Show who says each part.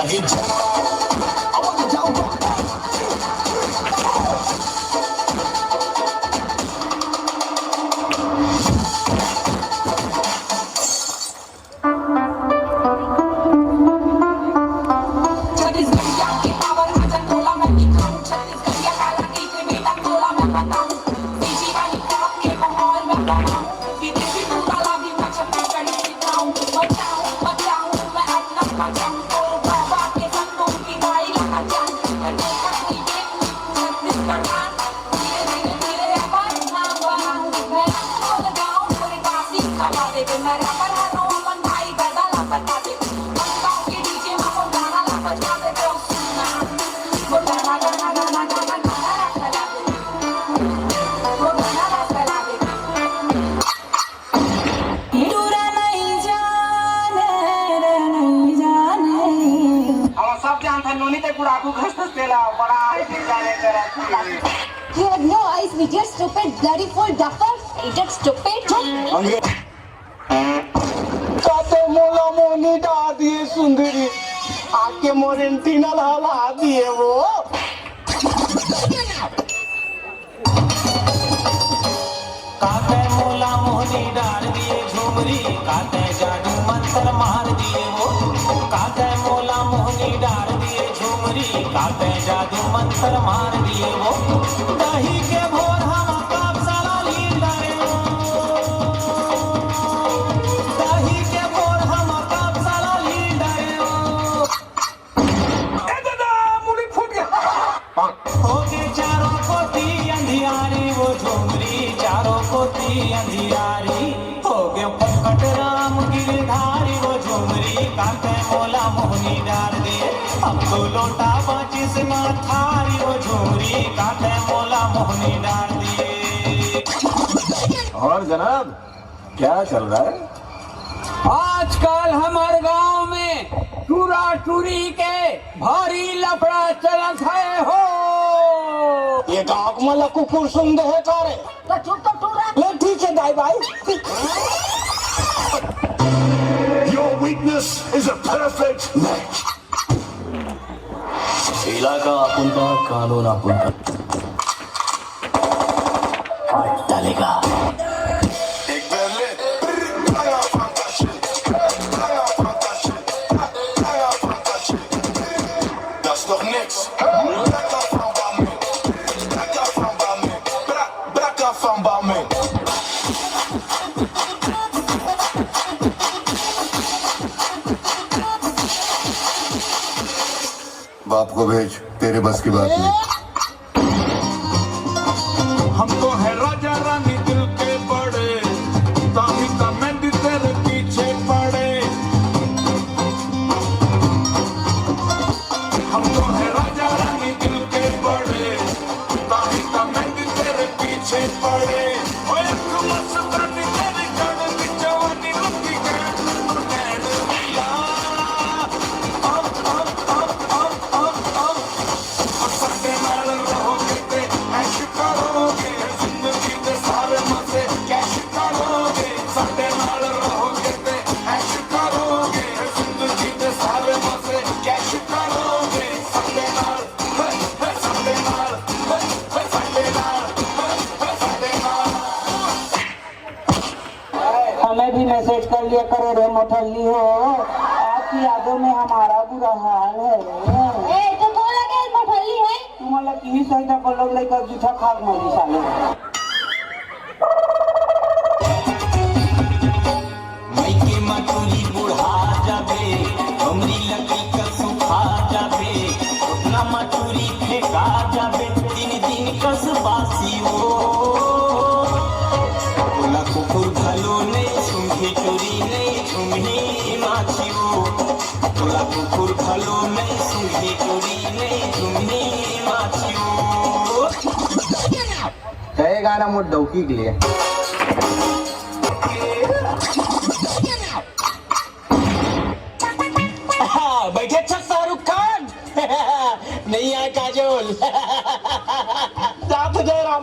Speaker 1: रही
Speaker 2: You have no eyes, idiot, stupid, bloody fool, duffer, idiot, stupid.
Speaker 3: काते मोला मोनी डाल दिए सुंदरी आके मोरेंटीना हवा दिए वो
Speaker 4: काते मोला मोनी डाल दिए झुमरी काते जादू मंत्र मार दिए वो काते मोला मोनी डाल दिए झुमरी काते जादू मंत्र मार दिए वो दही के भोर हम काप साला लील डाले दही के भोर हम काप साला लील डाले
Speaker 3: मुड़ी फूट गया
Speaker 4: हो गए चारों कोती अंधियारी वो झुमरी चारों कोती अंधियारी हो गए पकट राम गिरधारी वो झुमरी काते मोला मोहनी डाल दिए अब तो लोटा बाची से माथारी वो झुमरी काते मोला मोहनी डाल दिए।
Speaker 1: और जनाब क्या चल रहा है?
Speaker 3: आजकल हमारे गांव में टूरा टूरी के भारी लफड़ा चलत है हो ये गांव में कुकुर सुंदर है कारे
Speaker 2: तो चुप तो टूरा
Speaker 3: ले ठीक है दाई भाई
Speaker 1: Your weakness is a perfect match. इलाका आपुनका कानून आपुनका फाइट डालेगा
Speaker 5: Das ist doch nix. Braca van Baumen.
Speaker 6: बाप को भेज तेरे बस की बात नहीं
Speaker 5: हमको है राजा रानी दिल के बड़े ताही का मेहंदी तेरे पीछे पड़े हमको है राजा रानी दिल के बड़े ताही का मेहंदी तेरे पीछे पड़े ओए मस्त करनी तेरी कण की जवानी लगी गैंड मिला साडे नाल रहोगे ते ऐश करोगे जिंदगी दे सारे मजे कैश करोगे साडे नाल रहोगे ते ऐश करोगे जिंदगी दे सारे मजे कैश करोगे साडे नाल साडे नाल साडे नाल साडे नाल
Speaker 3: हमें भी मैसेज कर लिया करो रे मोटल्ली हो आपकी यादों में हमारा बुरा हाल है
Speaker 2: ए तो बोला के मठल्ली है
Speaker 3: तुम्हाला किती सांगता पडलं लाईक जुठा खाग मारी साले
Speaker 4: मायके मातुरी बुढ़ा जाबे हमरी लकड़ी का सुखा जाबे अपना मातुरी फेंका जाबे दिन दिन कस बासी हो बोला कुकुर भालो नहीं सुंघी चोरी नहीं झुमनी माछी हो बोला कुकुर भालो नहीं सुंघी चोरी नहीं झुमनी माछी हो
Speaker 3: हे गाना मोठ डौकी के लिए बैठे अच्छा शाहरुख खान नहीं आए काजोल जयराम